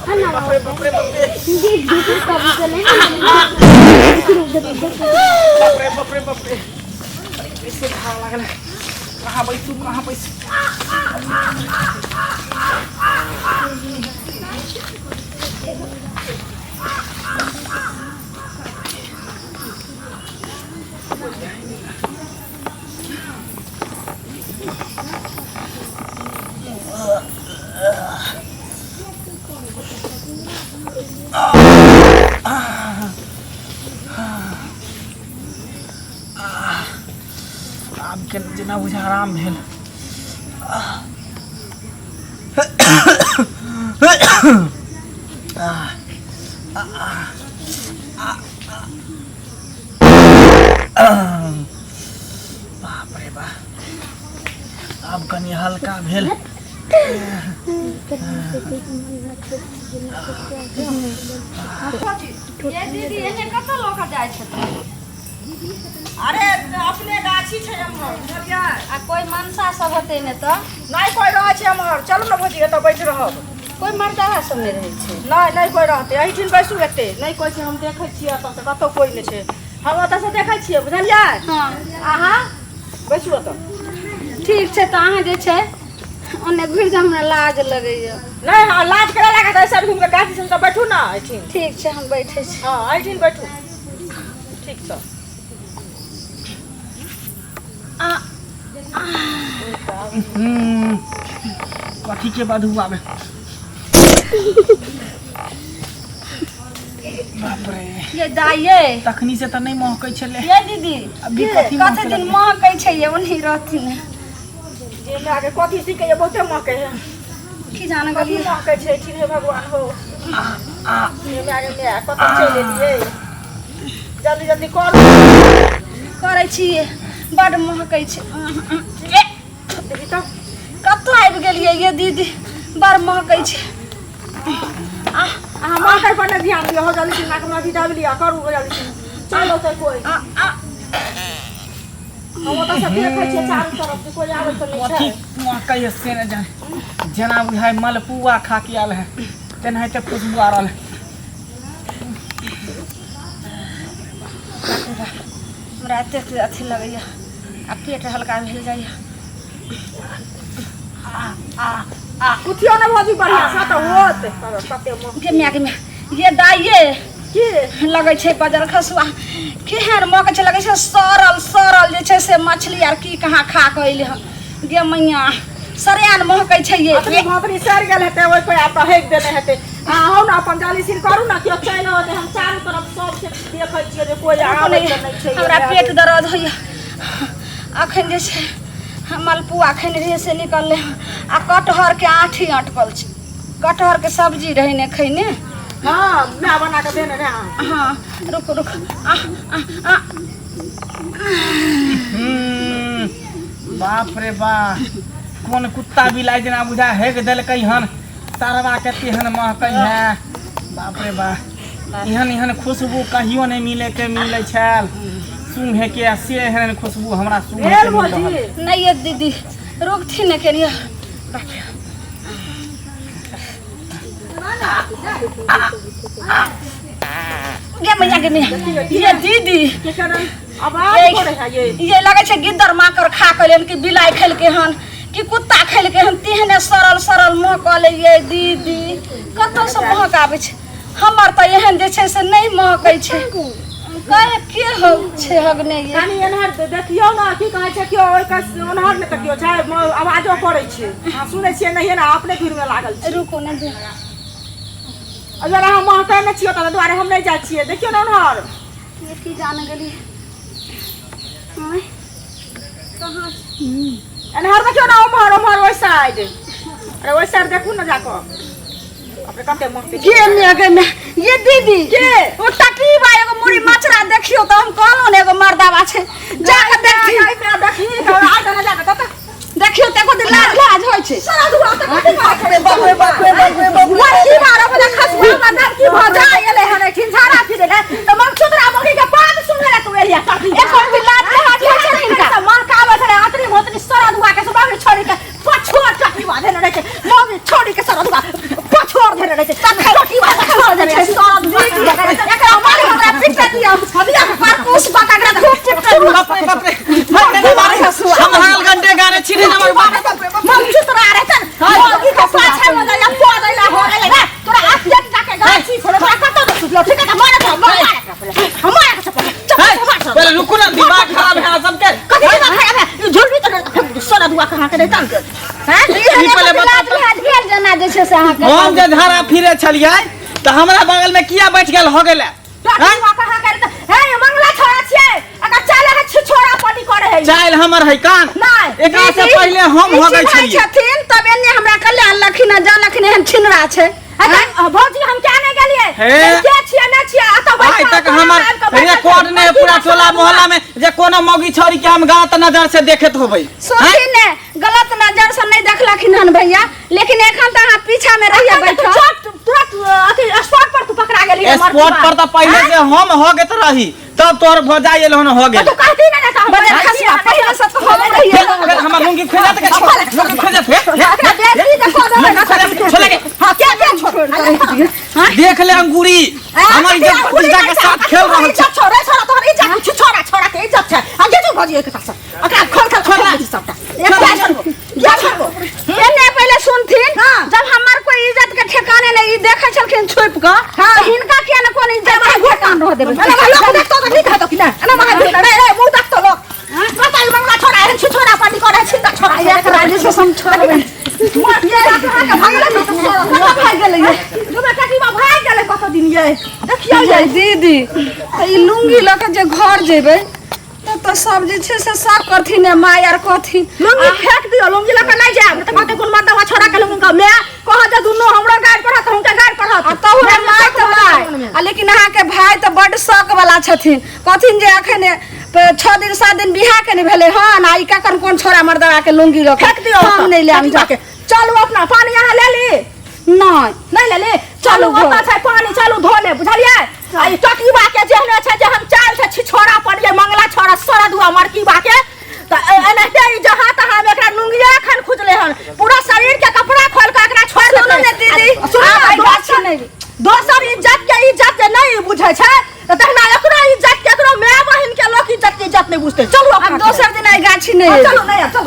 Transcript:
बाप रे बाप रे बाप रे बाप रे बाप रे कैसे घाव लागल कहाँ बैठू कहाँ बैठू अब के जना बुझा आराम भेल बाप रे बा अब कनी हल्का भेल दीदी एने कत लोग जाय छथिन अरे अपने गाछी छै हमर बुझलियै आ कोई मनसा सब होते ने त नहीं कोई रहै छै हमर चलू न भोजी एतऽ बैठ रहब कोई मर्दावा सब ने रहै छै नहीं कोई रहते एहिठिन बैसू एते नहीं कोई छै हम देखै छियै एतऽ से कतौ कोई नहि छै हम ओतऽ से देखै छियै बुझलियै हां अहाँ बैसू एतऽ ठीक छै त अहाँ जे छै ओने घुर जा हमरा लाज लगैया नहीं हां लाज करे लागे त ऐसा घूम के गाछी से त बैठू ना एहिठिन ठीक छै हम बैठे छी हां एहिठिन बैठू ठीक छै कथी के बाद हुआ बे बाप रे ये दाइये तखनी से त नहीं महकै छले ये दीदी अभी कथी कते दिन महकै छै ये ओनही रहथिन जे लागे कथी सीखे ये बहुते महकै है की जाने कथी गलिए महकै छै ठीक है भगवान हो ये मारे में कतौ चले दिए जल्दी जल्दी करू करै छी बड महकै छै देखी तो कत आबि गेलिए ये दीदी बड़ महकै छै अहाँ महकै पर न ध्यान दियो हो जल्दी से नाक में दाबी लिया करू जल्दी से चलो तो कोई हम ओतऽ से देखै छियै चारू तरफ से कोई आबै त नहीं कथी छै महकै से न जाने जना बुझाय मलपुआ खा के आल है तेनाहिते खुशबू आ रहल है हमरा एतेक अथी लगैया आ पेट हल्का भेल जाइया कुछियो न भोजी बढ़िया सा तो होत कते के म्या ये दाइये की लगै छै बजर खसुआ केहन महकै छै लगै छै सरल सरल जे छै से मछली आर की कहाँ खा के अइले हन गे मैया सरेन महकै छै ये अपने भोकरी सर गेल हेतै ओइ पे आप हेक देने हेतै अहाँ न अपन जाली सिर करू न कि चैन होते हम चारू तरफ सब से देखै छियै जे कोई आबै त नहीं छै हमरा पेट दर्द होइया अखन जे छै मलपुआ खैने रहिए से निकलले आ कटहर के आठी अटकल छै कटहर के सब्जी रही ने खैने हां मैं बना के देने रे हाँ रुक रुक बाप रे बा कौन कुत्ता बिलाई जना बुझा हेक देलकै हन सरवा के तेहन महकै है बाप रे बा एहन एहन खुशबू कहियो नहीं मिले छल सूंघे के से एहन खुशबू हमरा सूंघे के मिल रहल नहीं ये दीदी रोकथी न करिए ये दीदी आवाज करे है ये लगे छै गिद्दर माकर खा के लेन कि बिलाई खेल के हन कि कुत्ता खेल के हन तेहने सरल सरल महकले ये दीदी कतौ से महक आबै छै हमर त एहन जे छै से नहीं महकै छै काहे के हो छै हगने ये कानी एनहर देखियो ना की कहै छै कि ओइ का ओनहर ने तकियो छै आवाजो करे छै हां सुनै छियै नहीं ना अपने भीड़ में लागल छै रुको न दे अगर हम महकै न छियो त दुआरे हम नहीं जाय छियै देखियो ना ओनहर ये की जान गेली हां कहां एनहर देखियो ना ओमहर ओइ साइड अरे ओइ साइड देखू ना जाको अपने कते महकै के में ये दीदी के ओ टकी बा एगो मुड़ी मछरा देखियो त हम कहलो ने एगो मर्दावा छै जाके देखी मैं देखी तो आ ना जाके त देखियो ते को लाज लाज होय छै सारा दुआ त कते बाप रे बाप रे बाप रे बाप लड़की मारो बला खसबा मदर की भजा एले हने ठिनसारा फिरे ले त मन चुतरा मोगी के बात सुने रे तू एरिया काटी एकर भी लाज लाज होय छै इनका त मन का आवे छले आतरी मोतरी सारा दुआ के सब छोड़ी के पछोड़ चटनी बांधे न रे मोगी छोड़ी के सारा दुआ पछोड़ धरे रे की बात खा दे छै सब एकरा मारे हमरा पिटा दिया हदिया पर कुछ पका के खूब चिपटा बाप रे हट मारे संभाल गंडे गाने छिरे हमर बाप हम चुतरा रे तन मोगी के पाछा में गया पोदैला हो गेले रे तोरा हाथ देख जाके गाछी छोड़ कत दो सुतलो ठीक है मारे हमारे पहले रुको ना दिमाग खराब है सबके कथि दिमाग खराब है ये झोलवी तो सोना दुआ कहां के देता हैं ई पहले बता ढेर जना जे छै से अहाँ के हम जे धारा फिरे छलियै त हमरा बगल में किया बैठ गेल हो गेलै कहां करता हे मंगला छोड़ा छियै अगर चले है छिछोड़ा पानी करे है चाइल हमर है कान नहीं एकरा से पहले हम हो गई छलियै छथिन तब एने हमरा कल्याण लखिन जानखिन एहन छिनरा छै भौजी हम क्या नहीं गेलिए के छियै ना छियै आ तो आज तक हमर रिकॉर्ड ने पूरा टोला मोहल्ला में जे कोनो मौगी छोरी के हम गलत नजर से देखत होबै सोची ने गलत नजर से नहीं देखलखिन हन भैया लेकिन एखन त अहाँ पीछा में रहिए बैठो तुरंत अथी स्पॉट पर तू पकड़ा गेली स्पॉट पर त पहले से हम हो गेत रही तब तोर भजाई एलहन हो गेल तू कहती ना त हम खसिया पहले से तो हो रही अगर हमर लुंगी खोजत के छोड़ खोजत बेटी देखो चले के हां क्या छोड़ देख ले अंगूरी हमर इज्जत के साथ खेल रहल छै छोड़ा छोड़ा तोहर इज्जत छोड़ा के इज्जत छै आ जे तू भजी एक साथ ओकरा खोल छोड़ा सबटा क्या छोड़बो एने पहले सुनथिन जब हमर कोई इज्जत के ठिकाने नहीं देखे छलखिन छुप के तो हिनका किया न कोन इज्जत के ठिकान रह देबे अरे लोग देख तो नहीं कहतो कि ना अरे मगा रे मुंह देख तो लोग बताई मंगला छोड़ा है छोड़ा पानी करे छिंदा छोड़ा एक राजे से सम छोड़बे मर ये के भागले तो भाग गेले ये जो बेटा की भाग गेले कत दिन ये देखियो ये दीदी ई लुंगी ल के जे घर जेबे तो सब जे छै से साफ करथिन माय आर कहथिन लुंगी फेंक दियो लुंगी ल के नहीं जाब त कहते कोन मर्दवा छोड़ा के लुंगी का मैं कह जे दुनो हमरा गाड़ पढ़त हम के गाड़ पढ़त आ तोहरे माय त माय आ लेकिन अहाँ के भाई त बड शौक वाला छथिन कहथिन जे अखन 6 दिन 7 दिन बियाह के नहीं भेले हन आ ई कखन कोन छोरा मर्दवा के लुंगी ल फेंक दियो हम नहीं ले हम जाके चलू अपना पानी यहाँ ले ली नहीं ले ले चलू ओता छै पानी चलू धो ले बुझलिए आई टकीबा के जेहने छै जे हम चाल से छिछोड़ा पड़िए मंगला छोड़ा सोरा दुआ मरकीबा के त एनहते ई जहां तहां में एकरा लुंगिया खन खुजले हन पूरा शरीर के कपड़ा खोल के एकरा छोड़ दो ने दीदी आई बात छै नहीं दोसर इज्जत के इज्जत जे नहीं बुझै छै त तहना एकरो इज्जत के एकरो माय बहिन के लोग इज्जत के इज्जत नहीं बुझते चलू अब दोसर दिन आई गाछी नहीं चलो नहीं चलो